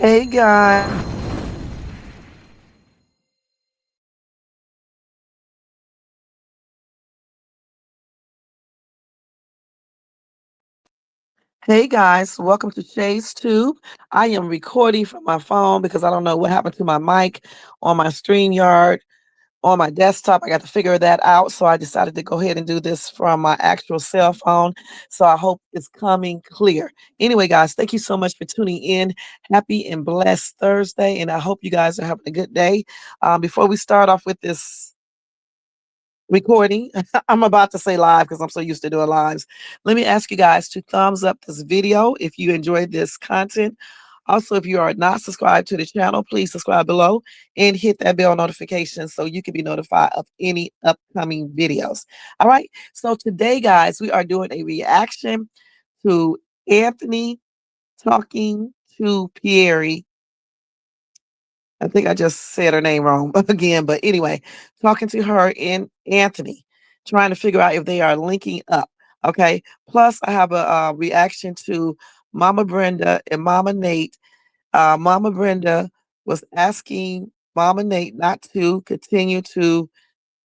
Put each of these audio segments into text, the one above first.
Hey guys. Hey guys, welcome to Shay's Tube. I am recording from my phone because I don't know what happened to my mic on my StreamYard on my desktop. I got to figure that out. So I decided to go ahead and do this from my actual cell phone. So I hope it's coming clear. Anyway, guys, thank you so much for tuning in. Happy and blessed Thursday. And I hope you guys are having a good day. Before we start off with this recording. I'm about to say live because I'm so used to doing lives. Let me ask you guys to thumbs up this video if you enjoyed this content. Also, if you are not subscribed to the channel, please subscribe below and hit that bell notification so you can be notified of any upcoming videos. All right. So today, guys, we are doing a reaction to Anthony talking to Piarry. I think I just said her name wrong again, but anyway, talking to her and Anthony, trying to figure out if they are linking up. Okay. Plus, I have a reaction to Mama Brenda and Mama Nate. Mama Brenda was asking Mama Nate not to continue to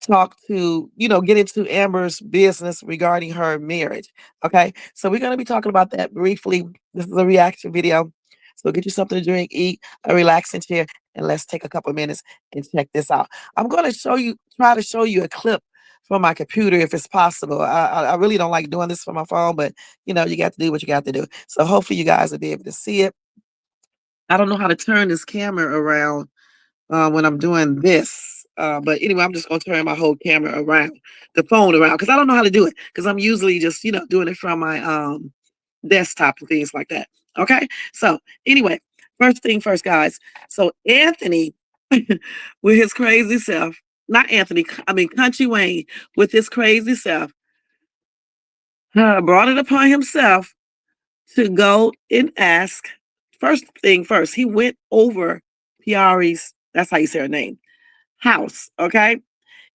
talk to, get into Amber's business regarding her marriage. Okay. So we're going to be talking about that briefly. This is a reaction video. So get you something to drink, eat, a relaxing chair, and let's take a couple of minutes and check this out. I'm going to try to show you a clip from my computer if it's possible. I really don't like doing this from my phone, but you got to do what you got to do. So hopefully you guys will be able to see it. I don't know how to turn this camera around when I'm doing this. But anyway, I'm just gonna turn my whole camera around, the phone around, because I don't know how to do it. Because I'm usually just doing it from my desktop and things like that. Okay. So anyway, first thing first, guys. So Anthony, with his crazy self, not Anthony, I mean Country Wayne, with his crazy self, brought it upon himself to go and ask. First thing first, he went over Piarry's. That's how you say her name house, okay?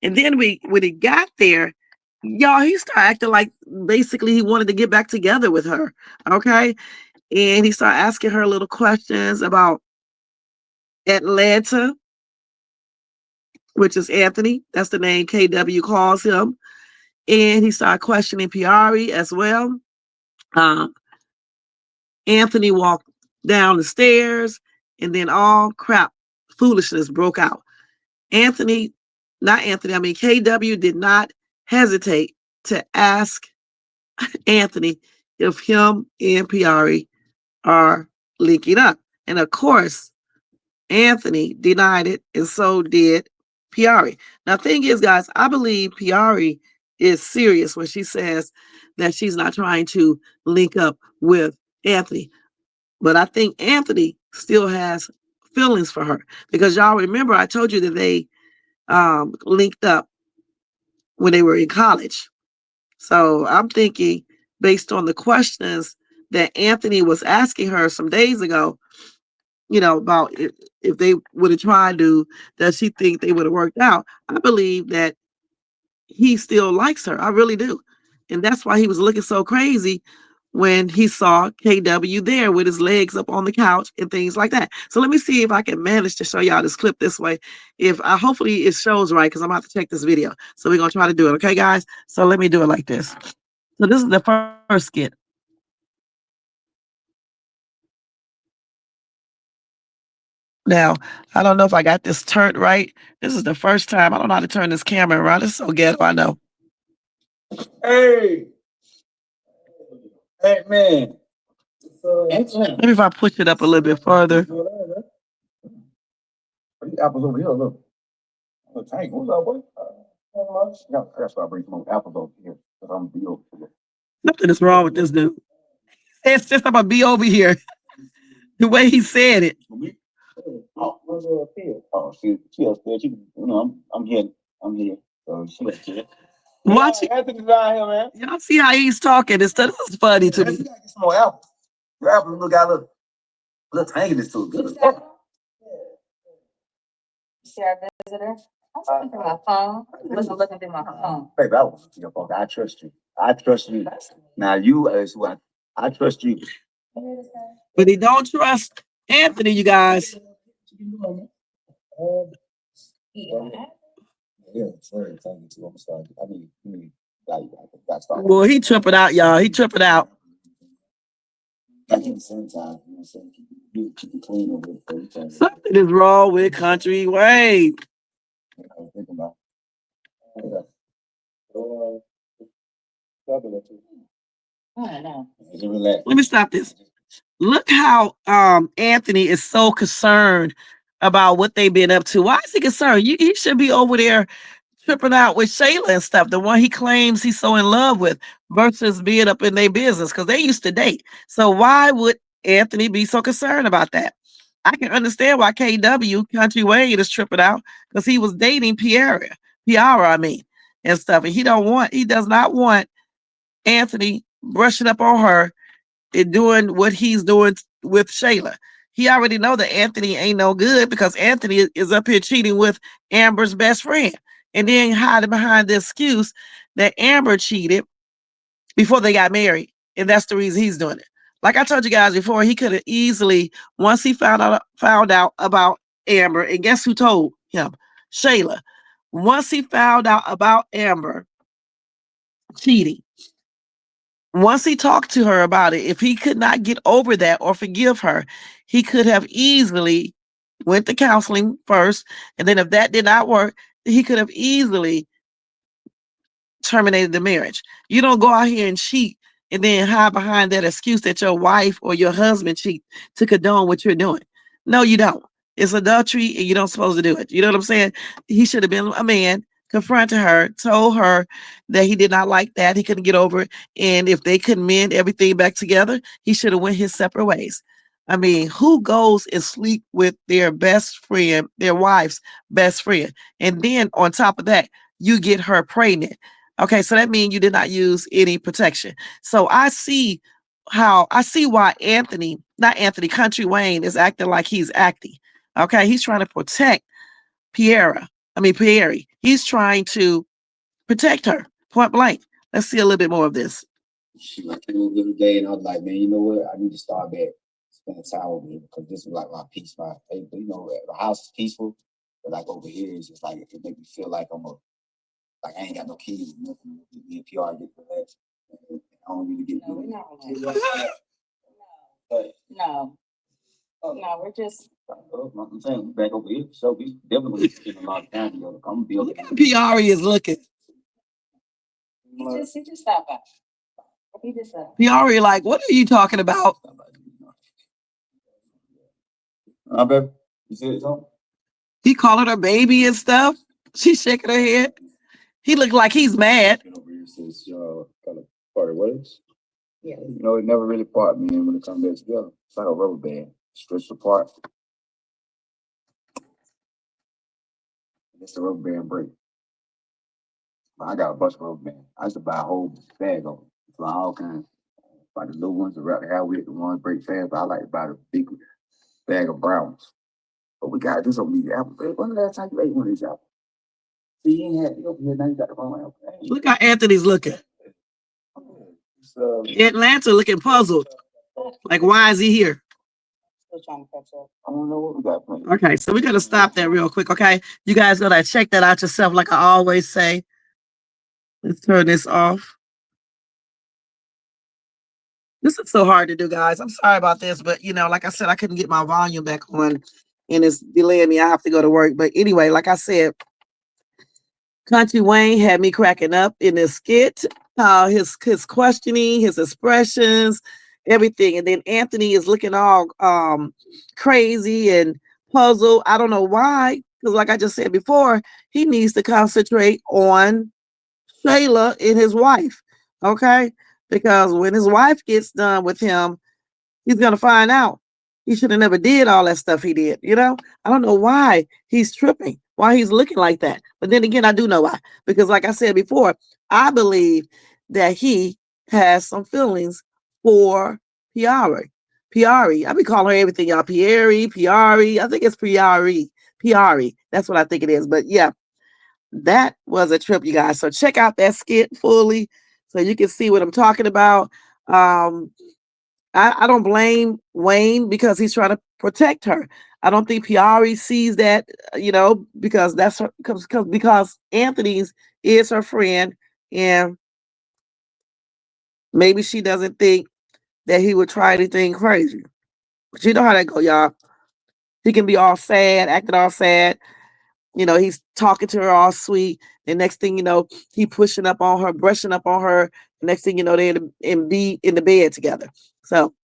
And then when he got there, y'all, he started acting like basically he wanted to get back together with her, okay? And he started asking her little questions about Atlanta, which is Anthony. That's the name KW calls him. And he started questioning Piarry as well. Um, Anthony walked down the stairs, and then all crap foolishness broke out. Anthony, not Anthony, I mean, KW did not hesitate to ask Anthony if him and Piarry are linking up. And of course, Anthony denied it, and so did Piarry. Now, thing is, guys, I believe Piarry is serious when she says that she's not trying to link up with Anthony. But I think Anthony still has feelings for her because y'all remember I told you that they linked up when they were in college. So I'm thinking, based on the questions that Anthony was asking her some days ago, about if they would have tried to, does she think they would have worked out? I believe that he still likes her. I really do. And that's why he was looking so crazy when he saw KW there with his legs up on the couch and things like that. So let me see if I can manage to show y'all this clip this way. If I hopefully it shows right because I'm about to check this video. So we're gonna try to do it, okay, guys? So let me do it like this. So this is the first skit. Now, I don't know if I got this turned right. This is the first time. I don't know how to turn this camera around. It's so ghetto, I know. Hey, hey, man. Maybe if I push it up a little bit further. Apples over here, look. Tank, what's up, boy? Yeah, that's why I bring some apples over here. Because I'm be over here. Nothing is wrong with this dude. It's just I'm gonna be over here. The way he said it. Oh, she upstairs. I'm here. I'm here. So she upstairs. Watch it. Anthony's down here, man. Y'all see how he's talking. This stuff is funny to me. Anthony gotta get some more apples. Your apples got a little tanginess to it. Good. See our visitor? I'm looking through my phone. I wasn't looking through my phone. Baby, I was your phone. I trust you. I trust you. Now you as what I trust you. But he don't trust Anthony, you guys. Yeah, sorry, thank you too. I'm sorry. Like, I started. Well, he tripping out, y'all. He tripping out. Like at the same time, you know what I'm saying? Keep it clean over there. Something is wrong with Kountry Wayne. I was thinking about. Yeah. Just relax. Let me stop this. Look how Anthony is so concerned about what they've been up to. Why is he concerned? He should be over there tripping out with Shayla and stuff, the one he claims he's so in love with, versus being up in their business because they used to date. So why would Anthony be so concerned about that? I can understand why KW Kountry Wayne is tripping out because he was dating Piara, I mean, and stuff, and he does not want Anthony brushing up on her and doing what he's doing with Shayla. He already know that Anthony ain't no good because Anthony is up here cheating with Amber's best friend, and then hiding behind the excuse that Amber cheated before they got married, and that's the reason he's doing it. Like I told you guys before, he could have easily, once he found out about Amber, and guess who told him? Shayla. Once he found out about Amber cheating, once he talked to her about it, if he could not get over that or forgive her, he could have easily went to counseling first, and then if that did not work, he could have easily terminated the marriage. You don't go out here and cheat and then hide behind that excuse that your wife or your husband cheat to condone what you're doing. No, you don't. It's adultery and you don't supposed to do it. You know what I'm saying? He should have been a man, confronted her, told her that he did not like that. He couldn't get over it. And if they couldn't mend everything back together, he should have went his separate ways. I mean, who goes and sleep with their best friend, their wife's best friend? And then on top of that, you get her pregnant. Okay, so that means you did not use any protection. So I see why not Anthony, Kountry Wayne is acting like he's acting. Okay, he's trying to protect Piarry. He's trying to protect her, point blank. Let's see a little bit more of this. She like came over the other day, and I was like, man, you know what? I need to start back spending time over here because this is like my peace, the house is peaceful, but like over here, it's just like it make me feel like like I ain't got no kids, nothing. Me and PR get relaxed. I don't really get No, we're good. not relaxed. But No. No, we're just. I'm saying back over here, so we definitely spend a lot of time together. I'm gonna be Look how Piarry is looking. He just stopped by. He just Piarry, like, what are you talking about? I bet you said something. He calling her baby and stuff. She's shaking her head. He looked like he's mad. Been over here since y'all kind of parted ways. Yeah. You know, it never really part, man, when it comes back together. It's like a rubber band, stretched apart. It's the rubber band break. But I got a bunch of rubber bands. I used to buy a whole bag of them. It's like all kinds. Like the little ones, the wrap the hair with, the ones break fast. But I like to buy the big bag of browns. But we got this on these apples. Hey, when the last time you ate one of these apples? See, you ain't had it over here. Now you got the wrong apple. Look how Anthony's looking. Atlanta looking puzzled. Like, why is he here? still trying to catch up. I don't know what we got planned. Okay, so we're gonna stop that real quick. Okay, you guys gotta check that out yourself, like I always say. Let's turn this off. This is so hard to do, guys. I'm sorry about this, but like I said, I couldn't get my volume back on, and it's delaying me. I have to go to work. But anyway, like I said, Kountry Wayne had me cracking up in this skit. His questioning, his expressions, everything, and then Anthony is looking all crazy and puzzled. I don't know why, because like I just said before, he needs to concentrate on Shayla and his wife. Okay, because when his wife gets done with him, he's gonna find out he should have never did all that stuff he did. I don't know why he's tripping, why he's looking like that. But then again, I do know why. Because like I said before, I believe that he has some feelings for Piari. Piari. I be calling her everything, y'all. Piari. I think it's Piari. Piari. That's what I think it is. But yeah, that was a trip, you guys. So check out that skit fully so you can see what I'm talking about. Um, I don't blame Wayne because he's trying to protect her. I don't think Piari sees that, because that's her, because Anthony's is her friend, and maybe she doesn't think that he would try anything crazy. But you know how that go, y'all. He can be all sad, acting all sad. He's talking to her all sweet. The next thing you know, he pushing up on her, brushing up on her. The next thing you know, they're in the bed together. So,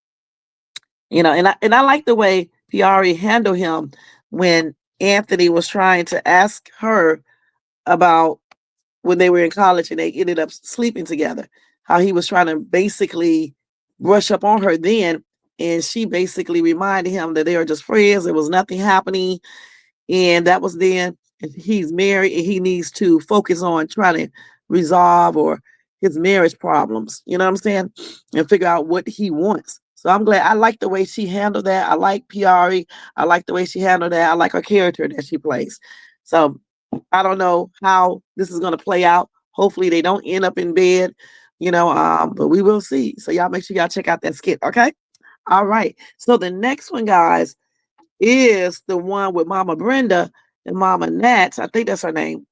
and I like the way Piari handled him when Anthony was trying to ask her about when they were in college and they ended up sleeping together. How he was trying to basically brush up on her then, and she basically reminded him that they were just friends. There was nothing happening, and that was then. And he's married, and he needs to focus on trying to resolve or his marriage problems. You know what I'm saying? And figure out what he wants. So I'm glad. I like the way she handled that. I like Piari. I like the way she handled that. I like her character that she plays. So I don't know how this is going to play out. Hopefully they don't end up in bed, but we will see. So y'all make sure y'all check out that skit. Okay. All right. So the next one, guys, is the one with Mama Brenda and Mama Nat. I think that's her name.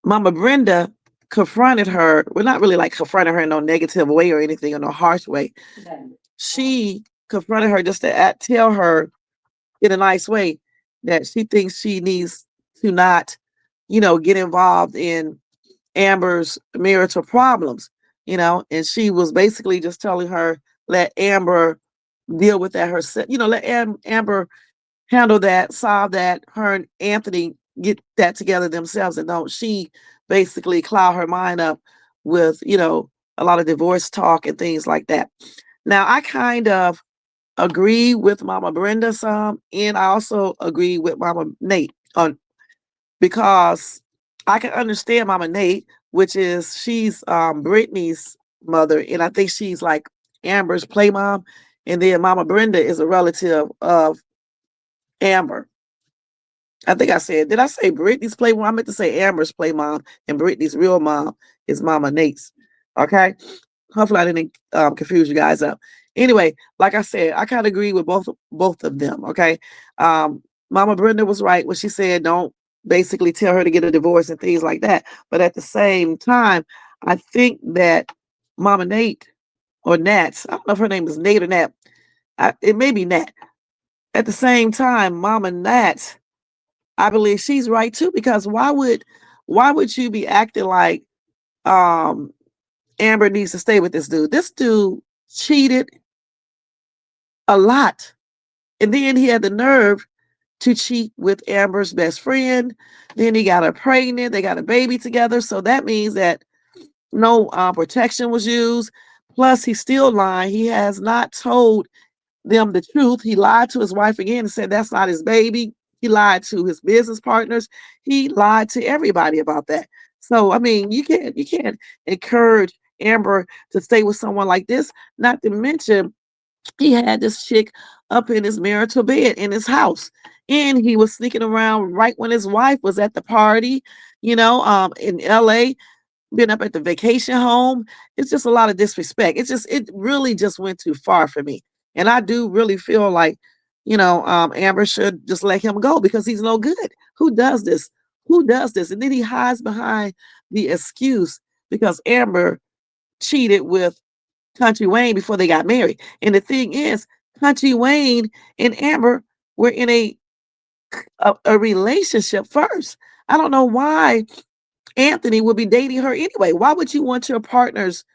Mama Brenda confronted her. Well, not really like confronted her in no negative way or anything, in no harsh way. She confronted her just to tell her in a nice way that she thinks she needs to not, get involved in Amber's marital problems, and she was basically just telling her, let Amber deal with that herself, let Amber handle that, solve that, her and Anthony get that together themselves, and don't she basically cloud her mind up with, a lot of divorce talk and things like that. Now, I kind of agree with Mama Brenda some, and I also agree with Mama Nate on because I can understand Mama Nate, which is she's Brittany's mother, and I think she's like Amber's play mom, and then Mama Brenda is a relative of Amber. I think I said, did I say Brittany's play mom? I meant to say Amber's play mom, and Brittany's real mom is Mama Nate's. Okay. Hopefully I didn't confuse you guys up. Anyway, like I said, I kind of agree with both of them. Okay. Mama Brenda was right when she said don't basically tell her to get a divorce and things like that. But at the same time, I think that Mama Nate or Nat, I don't know if her name is Nate or Nat. It may be Nat. At the same time, Mama Nat, I believe she's right too, because why would you be acting like um Amber needs to stay with this dude? This dude cheated a lot. And then he had the nerve to cheat with Amber's best friend. Then he got her pregnant. They got a baby together. So that means that no protection was used. Plus, he's still lying. He has not told them the truth. He lied to his wife again and said that's not his baby. He lied to his business partners. He lied to everybody about that. So I mean, you can't encourage Amber to stay with someone like this. Not to mention, he had this chick up in his marital bed in his house, and he was sneaking around right when his wife was at the party. In L.A., been up at the vacation home. It's just a lot of disrespect. It really just went too far for me. And I do really feel like, Amber should just let him go because he's no good. Who does this? Who does this? And then he hides behind the excuse because Amber cheated with Country Wayne before they got married. And the thing is, Country Wayne and Amber were in a relationship first. I don't know why Anthony would be dating her anyway. Why would you want your partner's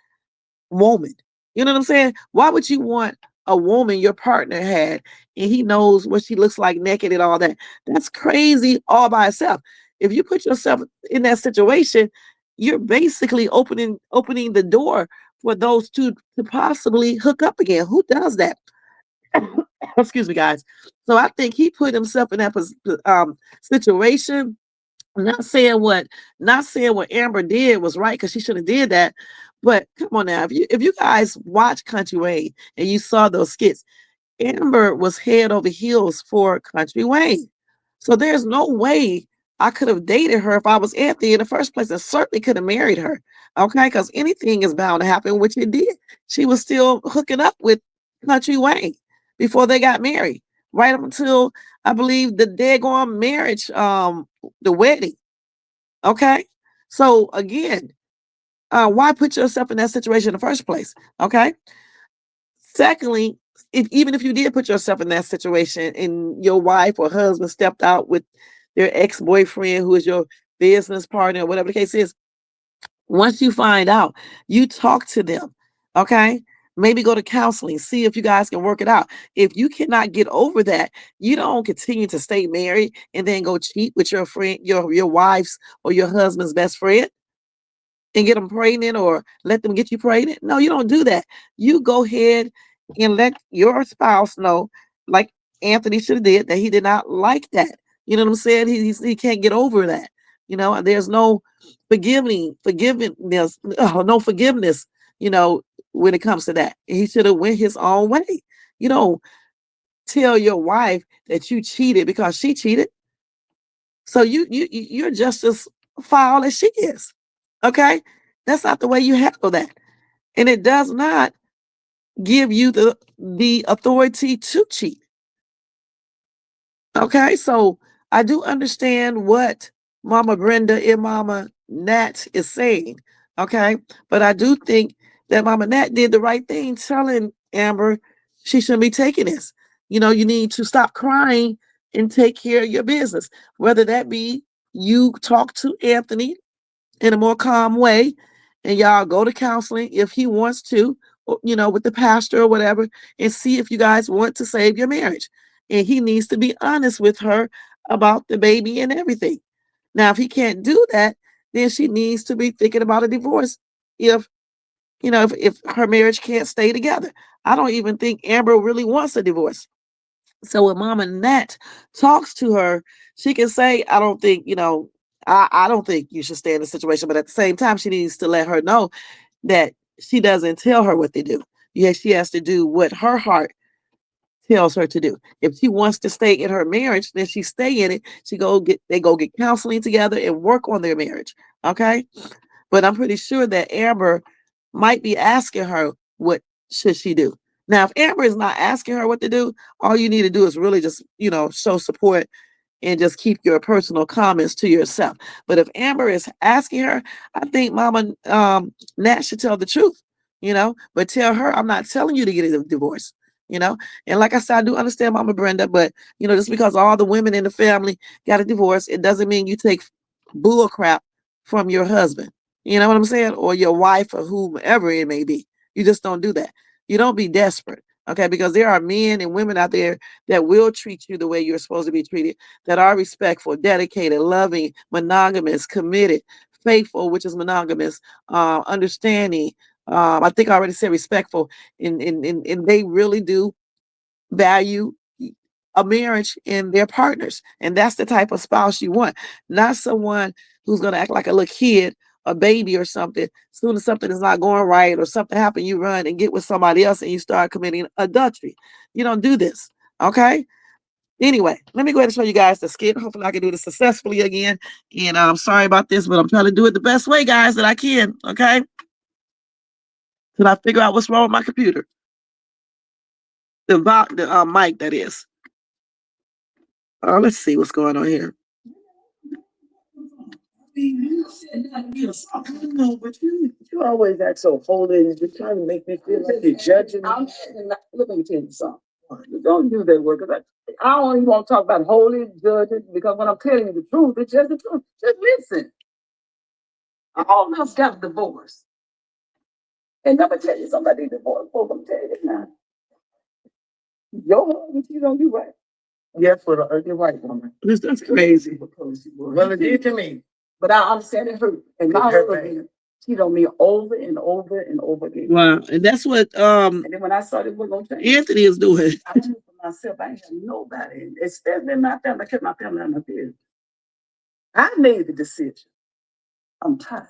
woman? You know what I'm saying? Why would you want a woman your partner had and he knows what she looks like naked and all that? That's crazy all by itself. If you put yourself in that situation, you're basically opening the door for those two to possibly hook up again. Who does that? Excuse me, guys. So I think he put himself in that situation. Not saying what Amber did was right because she should have did that. But come on now, if you guys watch Country Wayne and you saw those skits, Amber was head over heels for Country Wayne. So there's no way I could have dated her if I was Anthony in the first place, and certainly could have married her. Okay, because anything is bound to happen, which it did. She was still hooking up with Country Wayne before they got married, right up until I believe the daggone marriage, the wedding. Okay, so again, why put yourself in that situation in the first place? Okay. Secondly, even if you did put yourself in that situation and your wife or husband stepped out with their ex-boyfriend who is your business partner or whatever the case is, once you find out, you talk to them. Okay. Maybe go to counseling, see if you guys can work it out. If you cannot get over that, you don't continue to stay married and then go cheat with your friend, your wife's or your husband's best friend and get them pregnant or let them get you pregnant. No, you don't do that. You go ahead and let your spouse know, like Anthony should have did, that he did not like that. You know what I'm saying? He can't get over that. You know, and there's no forgiveness, no forgiveness. You know, when it comes to that, he should have went his own way. You don't tell your wife that you cheated because she cheated. So you're just as foul as she is. Okay? That's not the way you handle that. And it does not give you the authority to cheat. Okay? So I do understand what Mama Brenda and Mama Nat is saying. Okay? But I do think that Mama Nat did the right thing telling Amber she shouldn't be taking this. You know, you need to stop crying and take care of your business. Whether that be you talk to Anthony in a more calm way and y'all go to counseling if he wants to, you know, with the pastor or whatever, and see if you guys want to save your marriage. And he needs to be honest with her about the baby and everything. Now, if he can't do that, then she needs to be thinking about a divorce if, you know, if her marriage can't stay together. I don't even think Amber really wants a divorce. So when Mama Nat talks to her, she can say, I don't think, you know, I don't think you should stay in the situation. But at the same time, she needs to let her know that she doesn't tell her what to do. Yeah, she has to do what her heart tells her to do. If she wants to stay in her marriage, then she stay in it. They go get counseling together and work on their marriage. Okay. But I'm pretty sure that Amber might be asking her what should she do. Now, if Amber is not asking her what to do, all you need to do is really just, you know, show support and just keep your personal comments to yourself. But if Amber is asking her, I think Mama Nat should tell the truth, you know, but tell her, I'm not telling you to get a divorce, you know. And like I said, I do understand Mama Brenda, but, you know, just because all the women in the family got a divorce, it doesn't mean you take bull crap from your husband. You know what I'm saying? Or your wife or whomever it may be. You just don't do that. You don't be desperate. Okay, because there are men and women out there that will treat you the way you're supposed to be treated, that are respectful, dedicated, loving, monogamous, committed, faithful, which is monogamous, understanding. I think I already said respectful, and they really do value a marriage in their partners. And that's the type of spouse you want, not someone who's going to act like a little kid, a baby or something. As soon as something is not going right or something happen, you run and get with somebody else and you start committing adultery. You don't do this. Okay. Anyway, let me go ahead and show you guys the skit. Hopefully, I can do this successfully again. And I'm sorry about this, but I'm trying to do it the best way, guys, that I can. Okay. Till I figure out what's wrong with my computer. The mic, that is. Let's see what's going on here. I don't know, but you always act so holy and you're trying to make me feel like you're judging me. Let me tell you something. Don't do that word because I don't even want to talk about holy judging because when I'm telling you the truth, it's just the truth. Just listen. I almost got divorced. And let me tell you somebody divorced folks, I'm telling you now. Your husband cheated on you, right? Yes, with an ugly white woman. That's crazy. Well, it did to me. But I understand it hurt. And my husband cheated on me over and over and over again. Wow. And that's what and then when I started working on change, Anthony is doing. I knew for myself, I ain't have nobody, especially in my family. I kept my family on my business. I made the decision. I'm tired.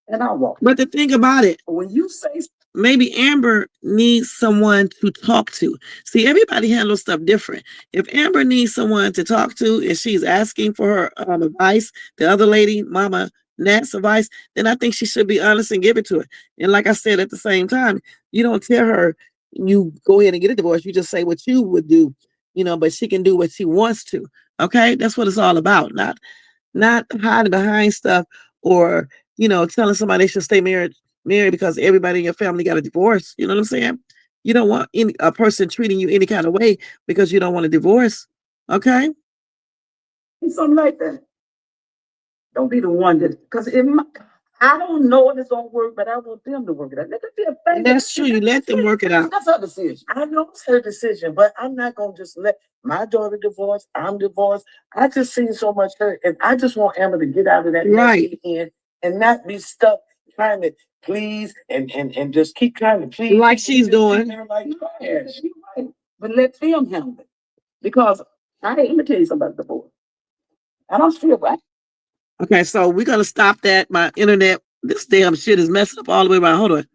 And I walked. But the thing about it, when you say maybe Amber needs someone to talk to. See, everybody handles stuff different. If Amber needs someone to talk to and she's asking for her advice, the other lady, Mama Nat's advice, then I think she should be honest and give it to her. And like I said, at the same time, you don't tell her you go ahead and get a divorce. You just say what you would do, but she can do what she wants to. Okay, that's what it's all about. Not hiding behind stuff or telling somebody they should stay married because everybody in your family got a divorce. You know what I'm saying? You don't want a person treating you any kind of way because you don't want a divorce. Okay? Something like that. Don't be the one that, because I don't know if it's gonna work, but I want them to work it out. Let them be a thing. That's true. You let them work it out. That's her decision. I know it's her decision, but I'm not gonna just let my daughter divorce. I'm divorced. I just seen so much hurt, and I just want Emma to get out of that Right. end and not be stuck trying to please and just keep trying to please like she's doing. like, yeah, she right. But let them handle it because let me tell you something about divorce. I don't feel right. Okay, so we're gonna stop that. My internet, this damn shit is messing up all the way around. Hold on.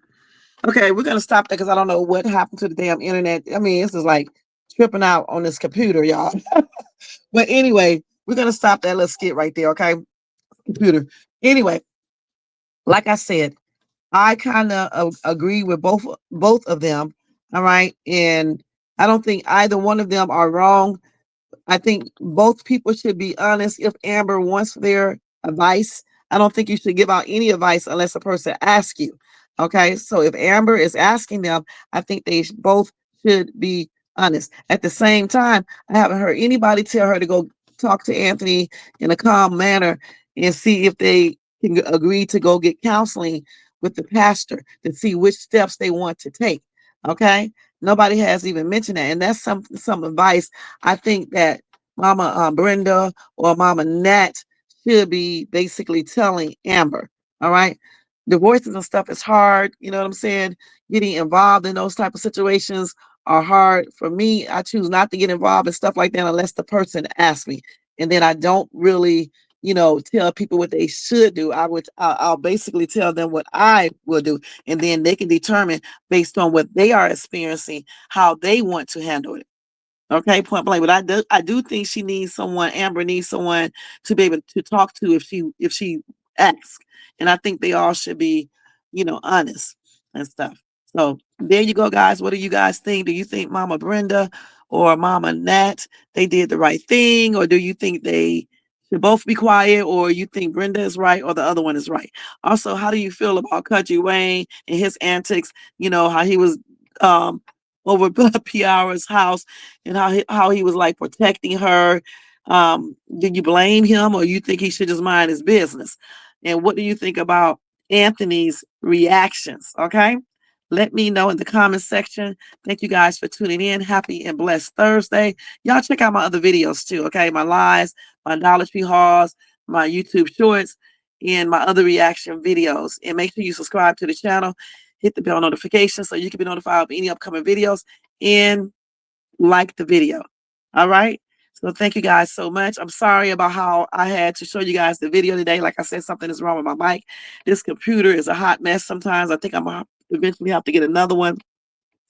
Okay, we're gonna stop that because I don't know what happened to the damn internet. I mean, this is like tripping out on this computer, y'all. But anyway, we're gonna stop that little skit right there, okay? Computer. Anyway, like I said, I kind of agree with both of them. All right, and I don't think either one of them are wrong. I think both people should be honest. If Amber wants their advice, I don't think you should give out any advice unless a person asks you. Okay, so if Amber is asking them, I think they both should be honest. At the same time, I haven't heard anybody tell her to go talk to Anthony in a calm manner and see if they can agree to go get counseling with the pastor to see which steps they want to take. Okay, nobody has even mentioned that, and that's some advice I think that Mama Brenda or Mama Nat should be basically telling Amber. All right. Divorces and stuff is hard. You know what I'm saying? Getting involved in those type of situations are hard. For me, I choose not to get involved in stuff like that unless the person asks me. And then I don't really, tell people what they should do. I'll basically tell them what I will do. And then they can determine based on what they are experiencing how they want to handle it. Okay, point blank. But I do think she needs someone. Amber needs someone to be able to talk to if she asks. And I think they all should be, honest and stuff. So there you go, guys. What do you guys think? Do you think Mama Brenda or Mama Nat they did the right thing, or do you think they should both be quiet, or you think Brenda is right or the other one is right? Also, how do you feel about Kountry Wayne and his antics? How he was um over Piara's house and how he was like protecting her. Do you blame him or you think he should just mind his business? And what do you think about Anthony's reactions? Okay. Let me know in the comments section. Thank you guys for tuning in. Happy and blessed Thursday. Y'all check out my other videos too. Okay. My lives, my Dollar Tree hauls, my YouTube shorts, and my other reaction videos. And make sure you subscribe to the channel. Hit the bell notification so you can be notified of any upcoming videos. And like the video. All right. So thank you guys so much. I'm sorry about how I had to show you guys the video today. Like I said, something is wrong with my mic. This computer is a hot mess sometimes. I think I'm going to eventually have to get another one.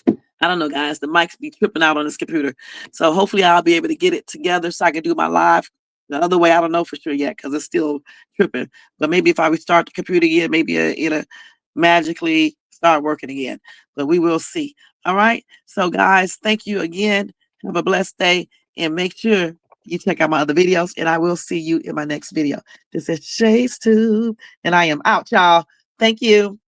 I don't know, guys. The mics be tripping out on this computer. So hopefully I'll be able to get it together so I can do my live. The other way, I don't know for sure yet because it's still tripping. But maybe if I restart the computer again, maybe it'll magically start working again. But we will see. All right. So, guys, thank you again. Have a blessed day and make sure you check out my other videos. And I will see you in my next video. This is Shay's Tube, and I am out, y'all. Thank you.